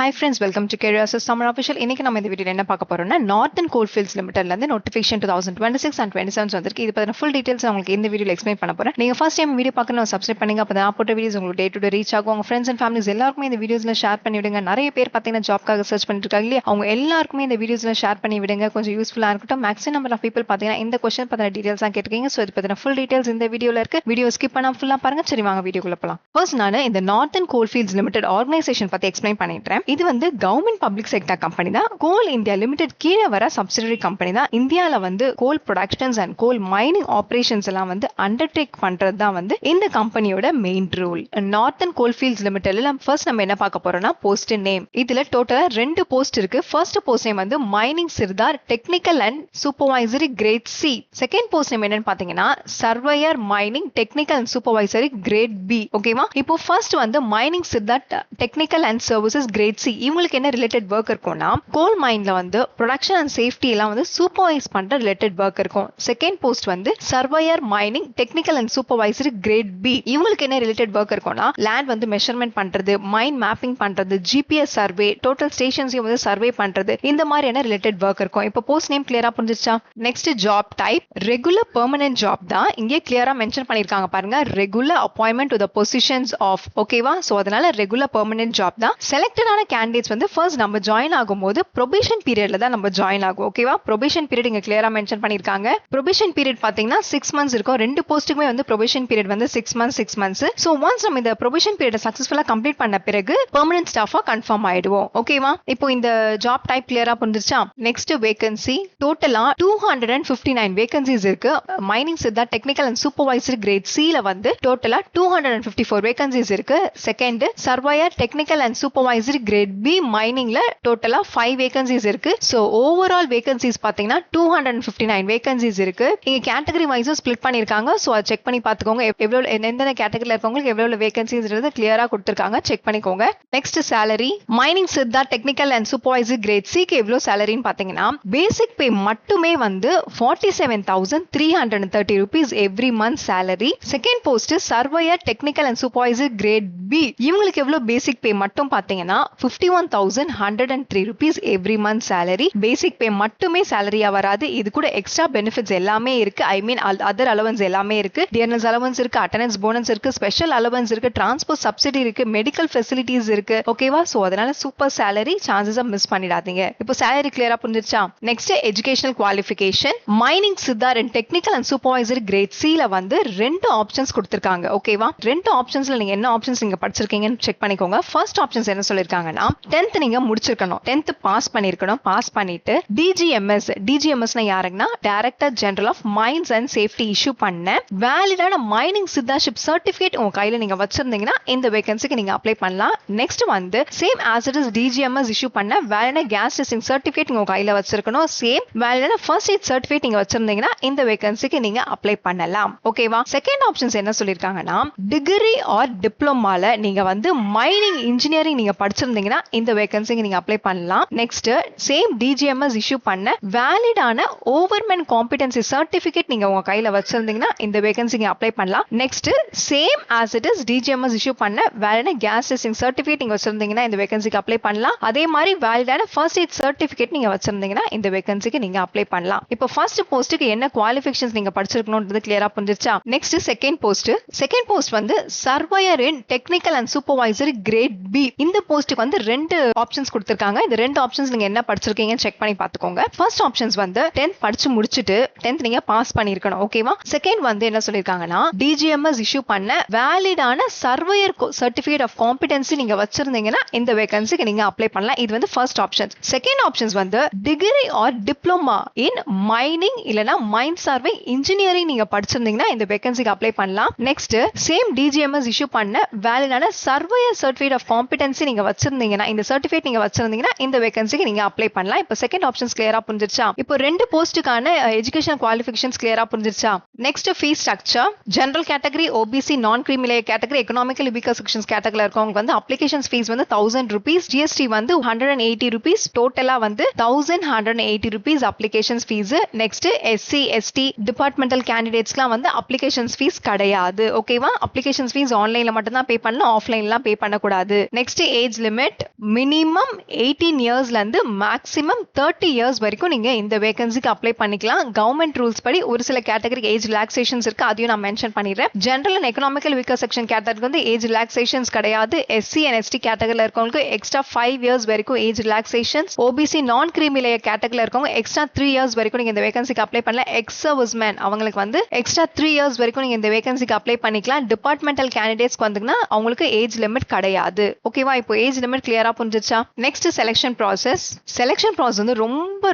Hi friends, welcome to Career Assist Summer Official. இன்னைக்கு நம்ம இந்த வீடியோல என்ன பார்க்க போறோம்னா நார்த்தன் கோல்ஃபீல்ட்ஸ் லிமிடெட்ல இருந்து நோட்டிஃபிகேஷன் 2026 and 27 வந்திருக்கு. இது பத்தின ஃபுல் டீடைல்ஸ் உங்களுக்கு இந்த வீடியோல எக்ஸ்பிளைன் பண்ண போறேன். நீங்க ஃபர்ஸ்ட் டைம் வீடியோ பார்க்கணும் சப்ஸ்கிரைப் பண்ணுங்க. அப்பதான் நான் போட்ட வீடியோஸ் உங்களுக்கு டே டு டே ரீச் ஆகும். உங்க ஃப்ரெண்ட்ஸ் அண்ட் ஃபேமிலிஸ் எல்லாருக்குமே இந்த வீடியோஸ்ல ஷேர் பண்ணி விடுங்க. நிறைய பேர் பாத்தீங்கன்னா ஜாப்க்காக சர்ச் பண்ணிட்டு இருக்காங்க இல்லையா, அவங்க எல்லாருக்குமே இந்த வீடியோஸ்ல ஷேர் பண்ணி விடுங்க. கொஞ்சம் யூஸ்ஃபுல்லா இருக்கட்டும். மேக்ஸிமம் நம்பர் ஆஃப் பீப்பிள் பாத்தீங்கன்னா இந்த கொஸ்டின் பத்தின டீடைல்ஸ் தான் கேட்டிருக்கீங்க. சோ இது பத்தின ஃபுல் டீடைல்ஸ் இந்த வீடியோல இருக்கு. வீடியோ ஸ்கிப் பண்ணாம ஃபுல்லா பாருங்க. சரி வாங்க வீடியோக்குள்ள போலாம். ஃபர்ஸ்ட் நான் இந்த நார்த்தன் கோல்ஃபீல்ட்ஸ் லிமிடெட் ஆர்கனைசேஷன் பத்தி எக்ஸ்பிளைன் பண்ணிட்டேன். இது வந்து கவர்மெண்ட் பப்ளிக் செக்டர் கம்பெனி தான். கோல் இந்தியா லிமிடெட் கீழே வர சப்சிடரி கம்பெனி தான். இந்தியால வந்து coal productions and coal mining operations எல்லாம் வந்து அண்டர்டேக் பண்றது தான் வந்து இந்த கம்பெனியோட மெயின் ரூல். நார்த்தன் கோல்ஃபீல்ட்ஸ் லிமிடெட்ல ஃபர்ஸ்ட் நம்ம என்ன பார்க்க போறோம்னா போஸ்ட் நேம். இதுல டோட்டலா 2 போஸ்ட் இருக்கு. ஃபர்ஸ்ட் போஸ்ட் நேம் வந்து mining sirdar technical and supervisory grade C. Second post name என்னன்னு பாத்தீங்கன்னா surveyor mining technical and supervisory grade B. ஓகேவா? இப்போ ஃபர்ஸ்ட் வந்து mining sirdar technical and services grade C. இவங்களுக்கு என்ன ரிலேட்டட் ஒர்க் இருக்கும்னா கோல் மைன்ல வந்து ப்ரொடக்ஷன் அண்ட் சேஃப்டி எல்லாம் வந்து சூப்பர்வைஸ் பண்ற ரிலேட்டட் ஒர்க் இருக்கும். செகண்ட் போஸ்ட் வந்து surveyor mining technical and supervisory grade B. இவங்களுக்கு என்ன ரிலேட்டட் ஒர்க் இருக்கும்னா லேண்ட் வந்து மெஷர்மெண்ட் பண்றது, மைன் மேப்பிங் பண்றது, ஜிபிஎஸ் சர்வே, டோட்டல் ஸ்டேஷன்ஸையும் வந்து சர்வே பண்றது, இந்த மாதிரியான ரிலேட்டட் ஒர்க் இருக்கும். இப்போ போஸ்ட் நேம் கிளியரா புரிஞ்சிச்சா? Next job type regular permanent job தான். இங்கே கிளியரா மென்ஷன் பண்ணிருக்காங்க பாருங்க, regular appointment to the positions of. ஓகேவா? சோ அதனால ரெகுலர் பெர்மனன்ட் ஜாப் தான். செலக்டடான கேண்டிடேட்ஸ் வந்து ஃபர்ஸ்ட் நம்ம ஜாயின் ஆகும்போது ப்ரொபேஷன் பீரியட்ல தான் நம்ம ஜாயின் ஆகும். ஓகேவா? ப்ரொபேஷன் பீரியட் இங்க கிளியரா மென்ஷன் பண்ணிருக்காங்க. ப்ரொபேஷன் பீரியட் பாத்தீங்கன்னா 6 months இருக்கும். ரெண்டு போஸ்ட்டுக்குமே வந்து ப்ரொபேஷன் பீரியட் வந்து 6 months. சோ ஒன்ஸ் நம்ம இந்த ப்ரொபேஷன் பீரியட் சக்சஸ்ஃபுல்லா கம்ப்ளீட் பண்ண பிறகு பெர்மனன்ட் ஸ்டாஃபா கன்ஃபார்ம் ஆயிடுவோம். ஓகேவா? இப்போ இந்த ஜாப் டைப் கிளியரா புரிஞ்சிருச்சா? நெக்ஸ்ட் வேகன்சி டோட்டலா 259 வேகன்சிஸ் இருக்கு. Mining sirdar technical and supervisory grade C ல வந்து டோட்டலா 254 வேகன்சிஸ் இருக்கு. Second surveyor technical and supervisory grade B மைனிங்ல டோட்டலா 5 வேகன்சிஸ் இருக்கு. சோ ஓவரால் வேகன்சிஸ் பாத்தீங்கன்னா 259 வேகன்சிஸ் இருக்கு. இங்க கேட்டகரி வைஸா ஸ்ப்ளிட் பண்ணிருக்காங்க. சோ அதை செக் பண்ணி பாத்துக்கோங்க. எவ்வளவு எந்தெந்த கேட்டகரியில இருக்கவங்களுக்கு எவ்வளவு வேகன்சிஸ் கிளியரா கொடுத்திருக்காங்க. செக் பண்ணிக்கோங்க. Next salary mining sirdar technical and supervisory grade C க்கு எவ்வளவு salaryன்னு பாத்தீங்கன்னா பேசிக் பே மட்டுமே வந்து 47,330 rupees every month salary. Second post surveyor technical and supervisory grade B. இவங்களுக்கு எவ்வளவு பேசிக் பே மட்டும் பாத்தீங்கன்னா 51,103 rupees every month salary. Basic pay மட்டுமே சேலரியா வராது. இது கூட எக்ஸ்ட்ரா பெனிஃபிட்ஸ் எல்லாமே இருக்கு. ஐ மீன் அதர் அலவன்ஸ் எல்லாமே இருக்கு. டியர்னஸ் அலவன்ஸ் இருக்கு, அட்டெண்டன்ஸ் போனஸ் இருக்கு, ஸ்பெஷல் அலவன்ஸ் இருக்கு, டிரான்ஸ்போர்ட் சப்சிடி இருக்கு, மெடிக்கல் ஃபெசிலிட்டிஸ் இருக்கு. ஓகேவா? சோ அதனால சூப்பர் சேலரி, சான்சஸ் மிஸ் பண்ணிடாதீங்க. இப்போ சேலரி கிளியரா புரிஞ்சிருச்சா? Next educational qualification mining sirdar and technical and supervisory grade C ல வந்து 2 ஆப்ஷன்ஸ் கொடுத்திருக்காங்க. ஓகேவா? 2 ஆப்ஷன்ஸ்ல நீங்க என்ன ஆப்ஷன்ஸ் நீங்க படிச்சிருக்கீங்கன்னு செக் பண்ணிக்கோங்க. ஃபர்ஸ்ட் ஆப்ஷன்ஸ் என்ன சொல்லிருக்காங்கன்னா 10th நீங்க முடிச்சிருக்கணும், 10th பாஸ் பண்ணிருக்கணும். பாஸ் பண்ணிட்டு டிஜிஎம்எஸ் யாருன்னா director general of mines and safety issue பண்ண வேலிடான மைனிங் சிர்தார்ஷிப் சர்டிபிகேட் உங்க கையில நீங்க வச்சிருந்தீங்கன்னா இந்த வேகன்சிக்கு நீங்க அப்ளை பண்ணலாம். நெக்ஸ்ட் வந்து same as it is DGMS issue பண்ண வேலிடான கேஸ் டெஸ்டிங் சர்டிபிகேட் உங்க கையில வச்சிருக்கணும். சேம் வேலிடான ஃபர்ஸ்ட் எய்ட் சர்டிபிகேட் நீங்க வச்சிருந்தீங்கன்னா இந்த வேகன்சிக்கு நீங்க அப்ளை பண்ணலாம். ஓகேவா? செகண்ட் ஆப்ஷன்ஸ் என்ன சொல்லிருக்காங்கன்னா டிகிரி ஆர் டிப்ளமால நீங்க வந்து மைனிங் இன்ஜினியரிங் நீங்க படிச்சிருந்தீங்கன்னா இந்த வேகன்சிக்கு நீங்க அப்ளை பண்ணலாம். நெக்ஸ்ட் சேம் டிஜிஎம்எஸ் இஷ்யூ பண்ண வேலிடான ஓவர்மேன் காம்பிடன்சி சர்டிபிகேட் நீங்க உங்க கையில வச்சிருந்தீங்கன்னா இந்த வேகன்சிக்கு அப்ளை பண்ணலாம். Next same as it is DGMS issue பண்ண வேலிடான கேஸ் டெஸ்டிங் சர்டிபிகேட் நீங்க வச்சிருந்தீங்கன்னா இந்த வேகன்சிக்கு அப்ளை பண்ணலாம். அதே மாதிரி வேலிடான ஃபர்ஸ்ட் எய்ட் சர்டிபிகேட் நீங்க வச்சிருந்தீங்கன்னா இந்த வேகன்சிக்கு நீங்க அப்ளை பண்ணலாம். இப்போ ஃபர்ஸ்ட் போஸ்ட்டுக்கு என்ன குவாலிஃபிகேஷன்ஸ் நீங்க படிச்சிருக்கணும்ன்றது கிளியரா புரிஞ்சிருச்சா? நெக்ஸ்ட் செகண்ட் போஸ்ட் வந்து surveyor in technical and supervisory grade B. இந்த போஸ்ட்டுக்கு வந்து 2 ஆப்ஷன்ஸ் கொடுத்திருக்காங்க. இந்த 2 ஆப்ஷன்ஸ் நீங்க என்ன படிச்சிருக்கீங்கன்னு செக் பண்ணி பாத்துக்கோங்க. ஃபர்ஸ்ட் ஆப்ஷன்ஸ் வந்து 10th படிச்சு முடிச்சிட்டு 10th நீங்க பாஸ் பண்ணிருக்கணும். ஓகேவா? செகண்ட் வந்து என்ன சொல்லிருக்காங்கன்னா டிஜிஎம்எஸ் இஷ்யூ பண்ண வேலிடான சர்வேயர் சர்டிபிகேட் ஆஃப் காம்பிடன்சி நீங்க வச்சிருந்தீங்கன்னா இந்த வேகன்சிக்கு நீங்க அப்ளை பண்ணலாம். இது வந்து ஃபர்ஸ்ட் ஆப்ஷன். செகண்ட் ஆப்ஷன்ஸ் வந்து degree R diploma in mining இல்லனா மைன் சர்வே இன்ஜினியரிங் நீங்க படிச்சிருந்தீங்கன்னா இந்த வேகன்சிக்கு அப்ளை பண்ணலாம். நெக்ஸ்ட் சேம் டிஜிஎம்எஸ் இஷ்யூ பண்ண வேலிடான சர்வேயர் சர்டிபிகேட் ஆஃப் காம்பிடன்சி நீங்க வச்சிருந்தீங்கன்னா இந்த சர்டிபிகேட் நீங்க வச்சிருந்தீங்கன்னா இந்த வேகன்சிக்கு நீங்க அப்ளை பண்ணலாம். இப்போ செகண்ட் ஆப்ஷன்ஸ் கிளியரா புரிஞ்சிருச்சா? இப்போ 2 போஸ்ட்டுக்கான எஜுகேஷன் குவாலிஃபிகேஷன்ஸ் கிளியரா புரிஞ்சிருச்சா? Next fees structure general category, OBC, non creamy layer category, economical weaker sections கேட்டகரியில இருக்கவங்க வந்து அப்ளிகேஷன் ஃபீஸ் வந்து 1000 rupees, ஜிஎஸ்டி வந்து 180 rupees, டோட்டலா வந்து 1180 rupees application fees. Next SC ST departmental கேண்டிடேட்ஸ்லாம் வந்து அப்ளிகேஷன் ஃபீஸ் கிடையாது. ஓகேவா? அப்ளிகேஷன் ஃபீஸ் ஆன்லைன்ல மட்டும் தான் பே பண்ணலாம், ஆஃப்லைன்லாம் பே பண்ணக்கூடாது. Next age limit limit minimum 18 இயர்ஸ்ல இருந்து மேக்ஸிமம் 30 இயர்ஸ் வரைக்கும் நீங்க இந்த வேகன்சிக்கு அப்ளை பண்ணிக்கலாம். கவர்மெண்ட் ரூல்ஸ் படி ஒரு சில கேட்டகரி ஏஜ் ரிலாக்ஸேஷன்ஸ் இருக்கு, அதையும் நான் மென்ஷன் பண்ணிடுறேன். General and economical weaker section கேட்டகரிக்கு வந்து ஏஜ் ரிலாக்ஸேஷன்ஸ் கிடையாது. எஸ்சி அண்ட் எஸ்டி கேட்டகரியில் இருக்கவங்களுக்கு எக்ஸ்ட்ரா 5 இயர்ஸ் வரைக்கும் age relaxations. OBC non creamy layer கேட்டகரியில் இருக்கவங்க எக்ஸ்ட்ரா 3 இயர்ஸ் வரைக்கும் நீங்க இந்த வேகன்சிக்கு அப்ளை பண்ணலாம். எக்ஸ் சர்வீஸ்மேன் அவங்களுக்கு வந்து எக்ஸ்ட்ரா 3 இயர்ஸ் வரைக்கும் நீங்க இந்த வேகன்சிக்கு அப்ளை பண்ணிக்கலாம். டிபார்ட்மெண்டல் கேண்டிடேட்ஸ்க்கு வந்துங்கன்னா அவங்களுக்கு ஏஜ் லிமிட் கிடையாது. ஓகேவா? இப்போ ஏஜ் லிமிட் கிளியரா புரிஞ்சிச்சா? Next selection process. Selection process வந்து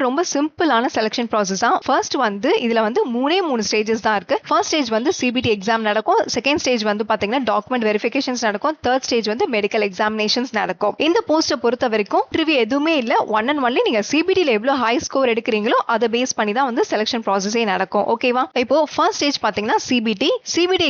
ரொம்ப சிம்பிளான செலக்ஷன் ப்ராசஸ் தான். ஃபர்ஸ்ட் வந்து இதுல வந்து மூணு ஸ்டேஜஸ் தான் இருக்கு. ஃபர்ஸ்ட் ஸ்டேஜ் வந்து சிபிடி எக்ஸாம் நடக்கும். செகண்ட் ஸ்டேஜ் வந்து பாத்தீங்கன்னா டாக்குமெண்ட் வெரிஃபிகேஷன்ஸ் நடக்கும். தேர்ட் ஸ்டேஜ் வந்து மெடிக்கல் எக்ஸாமினேஷன்ஸ் நடக்கும். இந்த போஸ்ட்டை பொறுத்த வரைக்கும் இன்டர்வியூ எதுவுமே இல்ல. ஒன் அண்ட் ஒன்லி நீங்க சிபிடில எவ்வளவு ஹை ஸ்கோர் எடுக்கிறீங்களோ அதை பேஸ் பண்ணி தான் வந்து செலக்ஷன் ப்ராசஸே நடக்கும். ஓகேவா? இப்போ ஃபர்ஸ்ட் ஸ்டேஜ் பாத்தீங்கன்னா சிபிடி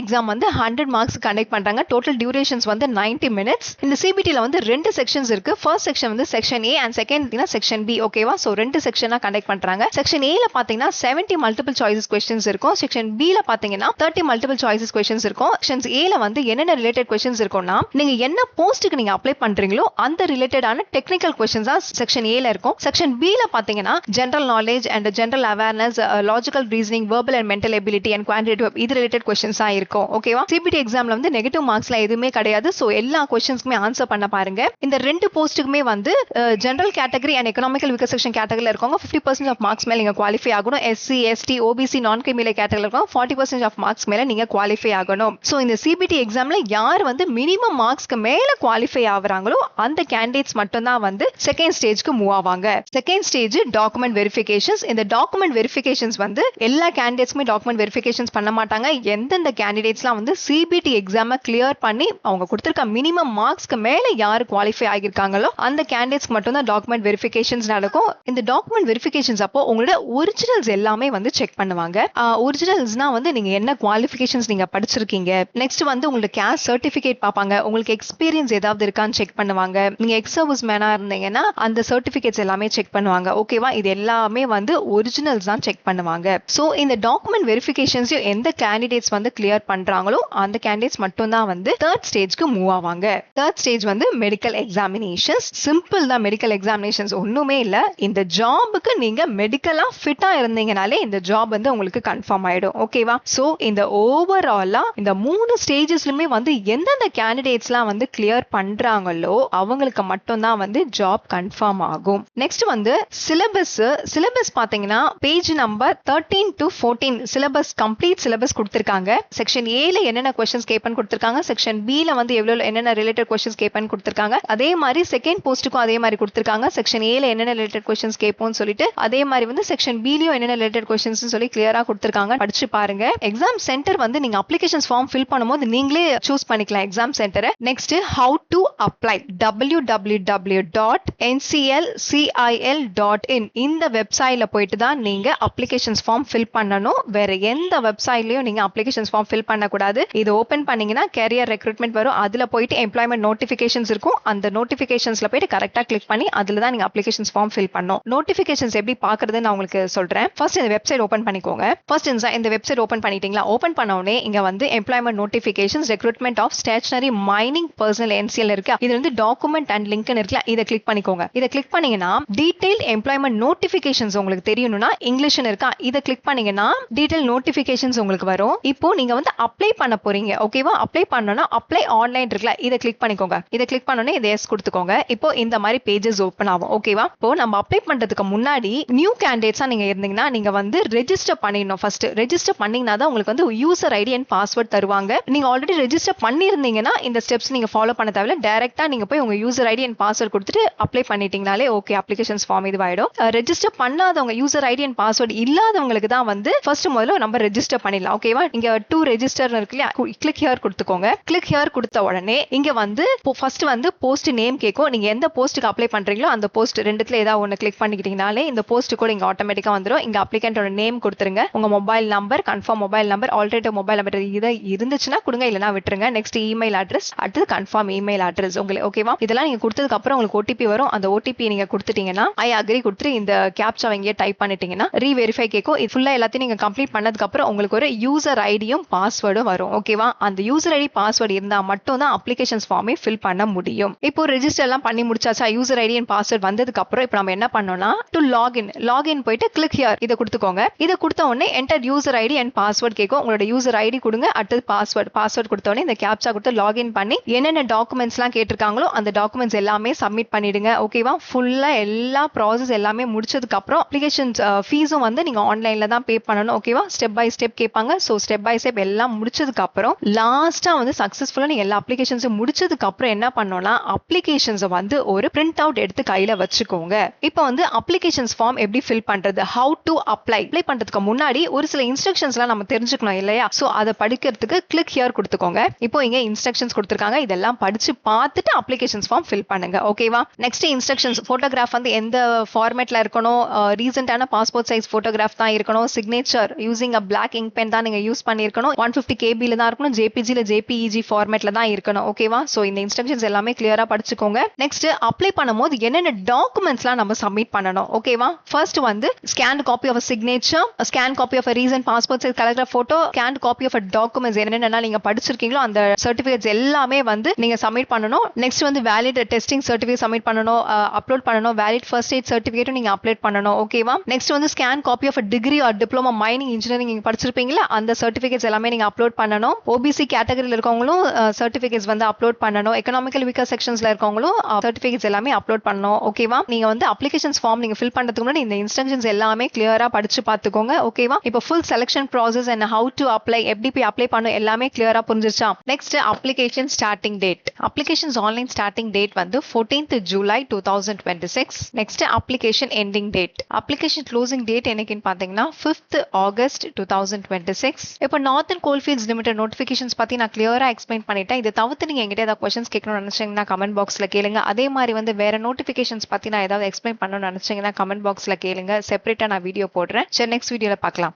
எக்ஸாம் வந்து 100 மார்க்ஸ் கண்டக்ட் பண்றாங்க. டோட்டல் டியூரேஷன்ஸ் வந்து 90 மினிட்ஸ். இந்த சிபிடில வந்து ரெண்டு செக்ஷன்ஸ் இருக்கு. ஃபர்ஸ்ட் செக்ஷன் வந்து section A and second section B. ஓகேவா? சோ ரெண்டு செக்ஷனா கண்டக்ட் பண்றாங்க. செக்ஷன் ஏல பாத்தீங்கன்னா 70 மல்டிபிள் சாய்ஸஸ் क्वेश्चंस இருக்கும். செக்ஷன் பி ல பாத்தீங்கன்னா 30 மல்டிபிள் சாய்ஸஸ் क्वेश्चंस இருக்கும். செக்ஷன் ஏ ல வந்து என்னென்ன ரிலேட்டட் क्वेश्चंस இருக்கும்னா நீங்க என்ன போஸ்ட்க்கு நீங்க அப்ளை பண்றீங்களோ அந்த ரிலேட்டடான டெக்னிக்கல் क्वेश्चंस தான் செக்ஷன் ஏ ல இருக்கும். செக்ஷன் பி ல பாத்தீங்கன்னா general knowledge and general awareness, logical reasoning, verbal and mental ability and quantitative இது ரிலேட்டட் क्वेश्चंस தான் இருக்கும். ஓகேவா? சிபிடி எக்ஸாம்ல வந்து நெகட்டிவ் மார்க்ஸ்ல எதுவுமே கிடையாது. சோ எல்லா क्वेश्चंसக்குமே ஆன்சர் பண்ண பாருங்க. இந்த ரெண்டு போஸ்ட்டுக்குமே வந்து general category and economical weaker section கேட்டகரியில இருக்கவங்க 50% ஆஃப் மார்க்ஸ் மேல நீங்க குவாலிஃபை ஆகணும். SC ST OBC non criminal கேட்டகரியில இருக்கவங்க 40% ஆஃப் மார்க்ஸ் மேல நீங்க குவாலிஃபை ஆகணும். சோ இந்த சிபிடி எக்ஸாம்ல யார் வந்து மினிமம் மார்க்ஸ்க்கு மேல குவாலிஃபை ஆகுறாங்களோ அந்த கேண்டிடேட்ஸ் மட்டும் தான் வந்து செகண்ட் ஸ்டேஜ்க்கு மூவ் ஆவாங்க. Second stage document verifications. இந்த டாக்குமெண்ட் வெரிஃபிகேஷன்ஸ் வந்து எல்லா கேண்டிடேட்ஸ்மே டாக்குமெண்ட் வெரிஃபிகேஷன்ஸ் பண்ண மாட்டாங்க. எந்தெந்த கேண்டிடேட்ஸ்லாம் வந்து சிபிடி எக்ஸாமை கிளியர் பண்ணி அவங்க கொடுத்திருக்க மினிமம் மார்க்ஸ்க்கு மேல யார் குவாலிஃபை ஆகிருக்காங்களோ அந்த கேண்டிடேட்ஸ்க்கு மட்டும் தான் டாக்குமெண்ட் வெரிஃபிகேஷன்ஸ் நடக்கும். இந்த டாக்குமெண்ட் வெரிஃபிகேஷன்ஸ் அப்போ உங்களோட ஒரிஜினல்ஸ் எல்லாமே வந்து செக் பண்ணுவாங்க. ஒரிஜினல்ஸ்னா வந்து நீங்க என்ன குவாலிஃபிகேஷன்ஸ் நீங்க படிச்சிருக்கீங்க. நெக்ஸ்ட் வந்து உங்களுக்கு கேஸ்ட் சர்டிபிகேட் பார்ப்பாங்க. உங்களுக்கு எக்ஸ்பீரியன்ஸ் ஏதாவது இருக்கான்னு செக் பண்ணுவாங்க. நீங்க எக்ஸ் சர்வீஸ் மேனா இருந்தீங்கன்னா அந்த சர்டிபிகேட்ஸ் எல்லாமே செக் பண்ணுவாங்க. ஓகேவா? இது எல்லாமே வந்து ஒரிஜினல்ஸ் தான் செக் பண்ணுவாங்க. சோ இந்த டாக்குமெண்ட் வெரிஃபிகேஷன்ஸ் எந்த கேண்டிடேட்ஸ் வந்து கிளியர் பண்றாங்களோ அந்த கேண்டிடேட்ஸ் மட்டும் தான் வந்து தேர்ட் ஸ்டேஜ்க்கு மூவ் ஆவாங்க. தேர்ட் ஸ்டேஜ் வந்து மெடிக்கல் எக்ஸாமினேஷன்ஸ். சிம்பிள் தான் மெடிக்கல் எக்ஸாமினேஷன்ஸ், ஒண்ணுமே இல்ல. இந்த ஜாபுக்கு நீங்க மெடிக்கலா ஃபிட்டா இருந்தீங்கனாலே இந்த ஜாப் வந்து உங்களுக்கு கன்ஃபார்ம் ஆயிடும். ஓகேவா? சோ இந்த ஓவராலா இந்த மூணு ஸ்டேஜஸ்லயுமே வந்து எந்தெந்த கேண்டிடேட்ஸ்லாம் வந்து கிளியர் பண்றாங்களோ அவங்களுக்கு மட்டும் தான் வந்து ஜாப் கன்ஃபார்ம் ஆகும். நெக்ஸ்ட் வந்து சிலபஸ் பாத்தீங்கன்னா page number 13 to 14 syllabus complete syllabus கொடுத்திருக்காங்க. செக்ஷன் ஏ ல என்னென்ன क्वेश्चंस கேட்பன் கொடுத்திருக்காங்க. செக்ஷன் பி ல வந்து எவ்வளவு என்னென்ன ரிலேட்டட் क्वेश्चंस கேட்பன் கொடுத்திருக்காங்க. அதே மாதிரி செகண்ட் போஸ்ட்டுக்கும் அதே மாதிரி கொடுத்திருக்காங்க. செக்ஷன் ஏ ல என்னென்ன ரிலேட்டட் क्वेश्चंस கேட்போம்னு சொல்லிட்டு அதே மாதிரி வந்து செக்ஷன் பி லயும் என்னென்ன ரிலேட்டட் क्वेश्चंस சொல்லி கிளியரா கொடுத்திருக்காங்க. படிச்சு பாருங்க. எக்ஸாம் சென்டர் வந்து நீங்க அப்ளிகேஷன்ஸ் ஃபார்ம் ஃபில் பண்ணும்போது நீங்களே சூஸ் பண்ணிக்கலாம் எக்ஸாம் சென்டரை. Next how to apply www.nclcil.in இந்த வெப்சைட்ல போயிட்டு தான் நீங்க அப்ளிகேஷன்ஸ் ஃபார்ம் ஃபில் பண்ணணும். வேற எந்த வெப்சைட்லயும் நீங்க அப்ளிகேஷன்ஸ் ஃபார்ம் ஃபில் பண்ண கூடாது. இது ஓபன் பண்ணீங்கன்னா கேரியர் ரெக்ரூட்மெண்ட் வரும். அதுல போயிட்டு எம்ப்ளாய்மெண்ட் நோட்டிபிகேஷன்ஸ் இருக்கும். அந்த நோட்டிபிகேஷன்ஸ்ல போயிட்டு கரெக்டா கிளிக் பண்ணி அதுல தான் நீங்க அப்ளிகேஷன்ஸ் ஃபார்ம் ஃபில் பண்ணணும். நோட்டிபிகேஷன்ஸ் எப்படி பாக்குறதுன்னு நான் உங்களுக்கு சொல்றேன். ஃபர்ஸ்ட் இந்த வெப்சைட் ஓபன் பண்ணிக்கோங்க. ஃபர்ஸ்ட் இந்த வெப்சைட் ஓபன் பண்ணிட்டீங்களா? ஓபன் பண்ண உடனே இங்க வந்து employment notifications recruitment of stationary mining personnel NCL இருக்கு. இது வந்து டாக்குமெண்ட் அண்ட் லிங்க் இருக்குல்ல, இதை கிளிக் பண்ணிக்கோங்க. இதை கிளிக் பண்ணீங்கன்னா டீடைல் எம்ப்ளாய்மெண்ட் நோட்டிபிகேஷன்ஸ் உங்களுக்கு தெரியணும்னா இங்கிலீஷ் இருக்கா, இதை கிளிக் பண்ணீங்கன்னா டீடைல் நோட்டிபிகேஷன்ஸ் உங்களுக்கு வரும். இப்போ நீங்க வந்து அப்ளை பண்ண போறீங்க. ஓகேவா? அப்ளை பண்ணனும்னா அப்ளை ஆன்லைன் இருக்குல்ல, இதை கிளிக் பண்ணிக்கோங்க. இதை கிளிக் பண்ணனே இதை எஸ் கொடுத்துக்கோங்க. இப்போ இந்த மாதிரி பேஜஸ் ஓபன் ஆகும். ஓகேவா? இப்போ நம்ம அப்ளை பண்றதுக்கு முன்னாடி நியூ கேண்டிடேட்ஸா நீங்க இருந்தீங்கன்னா நீங்க வந்து ரெஜிஸ்டர் பண்ணிடணும். ஃபர்ஸ்ட் ரெஜிஸ்டர் பண்ணீங்கன்னா தான் உங்களுக்கு வந்து யூசர் ஐடி அண்ட் பாஸ்வேர்ட் தருவாங்க. நீங்க ஆல்ரெடி ரெஜிஸ்டர் பண்ணிருந்தீங்கன்னா இந்த ஸ்டெப்ஸ் நீங்க ஃபாலோ பண்ண தேவையில்ல. டைரக்டா நீங்க போய் உங்க யூசர் ஐடி அண்ட் பாஸ்வேர்ட் கொடுத்துட்டு அப்ளை பண்ணிட்டீங்கனாலே ஓகே, அப்ளிகேஷன்ஸ் ஃபார்ம் இதுவாயிடும். ரெஜிஸ்டர் பண்ணாதவங்க, யூசர் ஐடி அண்ட் பாஸ்வேர்ட் இல்லாதவங்களுக்கு தான் வந்து ஃபர்ஸ்ட் முதல்ல நம்ம ரெஜிஸ்டர் பண்ணிடலாம். ஓகேவா? இங்க டு ரெஜிஸ்டர் இருக்கு இல்லையா, கிளிக் ஹியர் கொடுத்துக்கோங்க. கிளிக் ஹியர் கொடுத்த உடனே இங்க வந்து ஃபர்ஸ்ட் வந்து போஸ்ட் நேம் கேட்கும். நீங்க எந்த போஸ்ட்டுக்கு அப்ளை பண்றீங்களோ அந்த போஸ்ட் ரெண்டுத்துல ஏதாவது ஒன்னு கிளிக் பண்ணிக்கிட்டீங்கனாலே இந்த போஸ்ட் கூட இங்க ஆட்டோமேட்டிக்கா வந்துடும். இங்க அப்ளிகண்டோட நேம் கொடுத்துருங்க. உங்க mobile number, confirm mobile number, alternative mobile number இது இருந்துச்சுன்னா கொடுங்க, இல்லனா விட்டுருங்க. நெக்ஸ்ட் இமெயில் அட்ரஸ், அடுத்து கன்ஃபார்ம் இமெயில் அட்ரஸ் உங்களுக்கு. ஓகேவா? இதெல்லாம் நீங்க கொடுத்ததுக்கு அப்புறம் உங்களுக்கு ஓடிபி வரும். அந்த ஓடிபி நீங்க கொடுத்துட்டீங்கன்னா ஐ அக்ரி கொடுத்து இந்த கேப்சா இங்கே டைப் பண்ணிட்டீங்கன்னா ரீவெரிஃபை கேட்கும். இது ஃபுல்லா எல்லாத்தையும் நீங்க கம்ப்ளீட் பண்ணதுக்கு அப்புறம் உங்களுக்கு ஒரு யூசர் ஐடியும் பாஸ்வேர்டும் வரும். ஓகேவா? அந்த யூசர் ஐடி பாஸ்வேர்டு இருந்தா மட்டும் தான் அப்ளிகேஷன்ஸ் ஃபார்மை ஃபில் பண்ண முடியும். இப்போ ரெஜிஸ்டர் எல்லாம் பண்ணி முடிச்சாச்சா, யூசர் ஐடி அண்ட் பாஸ்வேர்ட் வந்ததுக்கு அப்புறம் இப்போ நம்ம என்ன பண்ணோம்னா டு லாகின் போயிட்டு கிளிக் ஹியர் இதை கொடுத்துக்கோங்க. இதை கொடுத்த உடனே enter user ID and password கேட்கும். உங்களோட யூசர் ஐடி கொடுங்க, அடுத்தது பாஸ்வேர்ட் கொடுத்த உடனே இந்த கேப்சா கொடுத்து லாகின் பண்ணி என்னென்ன டாக்குமெண்ட்ஸ் எல்லாம் கேட்டிருக்காங்களோ அந்த டாக்குமெண்ட்ஸ் எல்லாமே சப்மிட் பண்ணிடுங்க. ஓகேவா? ஃபுல்லா எல்லா ப்ராசஸ் எல்லாமே முடிச்சதுக்கு அப்புறம் அப்ளிகேஷன் ஃபீஸும் வந்து நீங்க ஆன்லைன்ல தான் பே பண்ணணும். ஓகேவா? ஸ்டெப் பை ஸ்டெப் கேட்பாங்க. ஸோ ஸ்டெப் பை ஸ்டெப் எல்லாம் முடிச்சதுக்கு அப்புறம் லாஸ்டா வந்து சக்சஸ்ஃபுல்லா நீங்க எல்லா அப்ளிகேஷன்ஸும் முடிச்சதுக்கு அப்புறம் என்ன பண்ணணும்னா அப்ளிகேஷன்ஸை வந்து ஒரு பிரிண்ட் அவுட் எடுத்து கையில வச்சுக்கோங்க. இப்போ வந்து அப்ளிகேஷன்ஸ் ஃபார்ம் எப்படி ஃபில் பண்றது, ஹவு டு அப்ளை பண்றதுக்கு முன்னாடி ஒரு சில இன்ஸ்ட்ரக்ஷன்ஸ்லாம் நம்ம தெரிஞ்சுக்கணும் இல்லையா? சோ அதை படிக்கிறதுக்கு கிளிக் ஹியர் கொடுத்துக்கோங்க. இப்போ இங்க இன்ஸ்ட்ரக்ஷன்ஸ் கொடுத்திருக்காங்க, இதெல்லாம் படிச்சு பார்த்துட்டு அப்ளிகேஷன்ஸ் ஃபார்ம் ஃபில் பண்ணுங்க. ஓகேவா? நெக்ஸ்ட் இன்ஸ்ட்ரக்ஷன்ஸ், போட்டோகிராஃப் வந்து எந்த ஃபார்மேட்ல இருக்கணும், ரீசெண்டான பாஸ்போர்ட் சைஸ் போட்டோகிராஃப் தான் இருக்கணும், signature using a black ink pen தான் நீங்க யூஸ் பண்ணிருக்கணும், 150 KB தான் இருக்கணும், ஜேபிஜில ஜேபிஇஜி ஃபார்மேட்ல தான் இருக்கணும். ஓகேவா? சோ இந்த இன்ஸ்ட்ரக்ஷன்ஸ் எல்லாமே கிளியரா படிச்சுக்கோங்க. நெக்ஸ்ட் அப்ளை பண்ணும்போது என்னென்ன டாக்குமெண்ட்ஸ்லாம் நம்ம சப்மிட் பண்ணணும். ஓகேவா? ஃபர்ஸ்ட் வந்து scan copy of signature, scan copy of recent passport size colour photo, scan copy of documents என்னென்ன நீங்க படிச்சிருக்கீங்களோ அந்த சர்டிபிகேட்ஸ் எல்லாமே வந்து நீங்க சப்மிட் பண்ணணும். நெக்ஸ்ட் வந்து வேலிட் டெஸ்டிங் சர்டிபிகேட் சப்மிட் பண்ணணும், அப்லோட் பண்ணணும். வேலிட் ஃபர்ஸ்ட் எய்ட் சர்டிபிகேட்டும் நீங்க அப்லோட் பண்ணணும். ஓகேவா? நெக்ஸ்ட் வந்து scan copy of degree or diploma mining engineering நீங்க படிச்சிருப்பீங்களா அந்த சர்டிபிகேட்ஸ் எல்லாமே நீங்க அப்லோட் பண்ணணும். ஓபிசி கேட்டகரியில் இருக்கவங்களும் சர்டிபிகேட்ஸ் வந்து அப்லோட் பண்ணணும். எக்கனாமிக்கல் வீக்கர் செக்ஷன்ஸ்ல இருக்கவங்களும் சர்டிபிகேட்ஸ் எல்லாமே அப்லோட் பண்ணணும். ஓகேவா? நீங்க வந்து அப்ளிகேஷன்ஸ் ஃபார்ம் நீங்க ஃபில் பண்றதுக்கு முன்னாடி இந்த இன்ஸ்ட்ரக்ஷன்ஸ் எல்லாமே கிளியரா படிச்சு பார்த்துக்கோங்க. ஓகேவா? இப்போ full selection process and how to apply, எப்படி போய் அப்ளை பண்ணணும் எல்லாமே கிளியரா புரிஞ்சிருச்சா? Next application starting date. Applications online starting date வந்து 14th July 2026. Next application ending date. Application closing date என்னைக்குன்னு பாத்தீங்கன்னா 5th August 2026. இப்போ நார்த்தன் கோல்ஃபீல்ட்ஸ் லிமிடெட் நோட்டிஃபிகேஷன்ஸ் பத்தி நான் கிளியரா எக்ஸ்பிளைன் பண்ணிட்டேன். இதை தவிர்த்து நீங்க எங்கிட்ட ஏதாவது கொஸ்டின்ஸ் கேட்கணும்னு நினைச்சீங்கன்னா கமெண்ட் பாக்ஸ்ல கேளுங்க. அதே மாதிரி வந்து வேற நோட்டிஃபிகேஷன்ஸ் பத்தி நான் ஏதாவது எக்ஸ்பிளைன் பண்ணணும்னு நினைச்சீங்கன்னா கமெண்ட் பாக்ஸ்ல கேளுங்க. செப்பரேட்டா நான் வீடியோ போடுறேன். சரி, நெக்ஸ்ட் வீடியோல பார்க்கலாம்.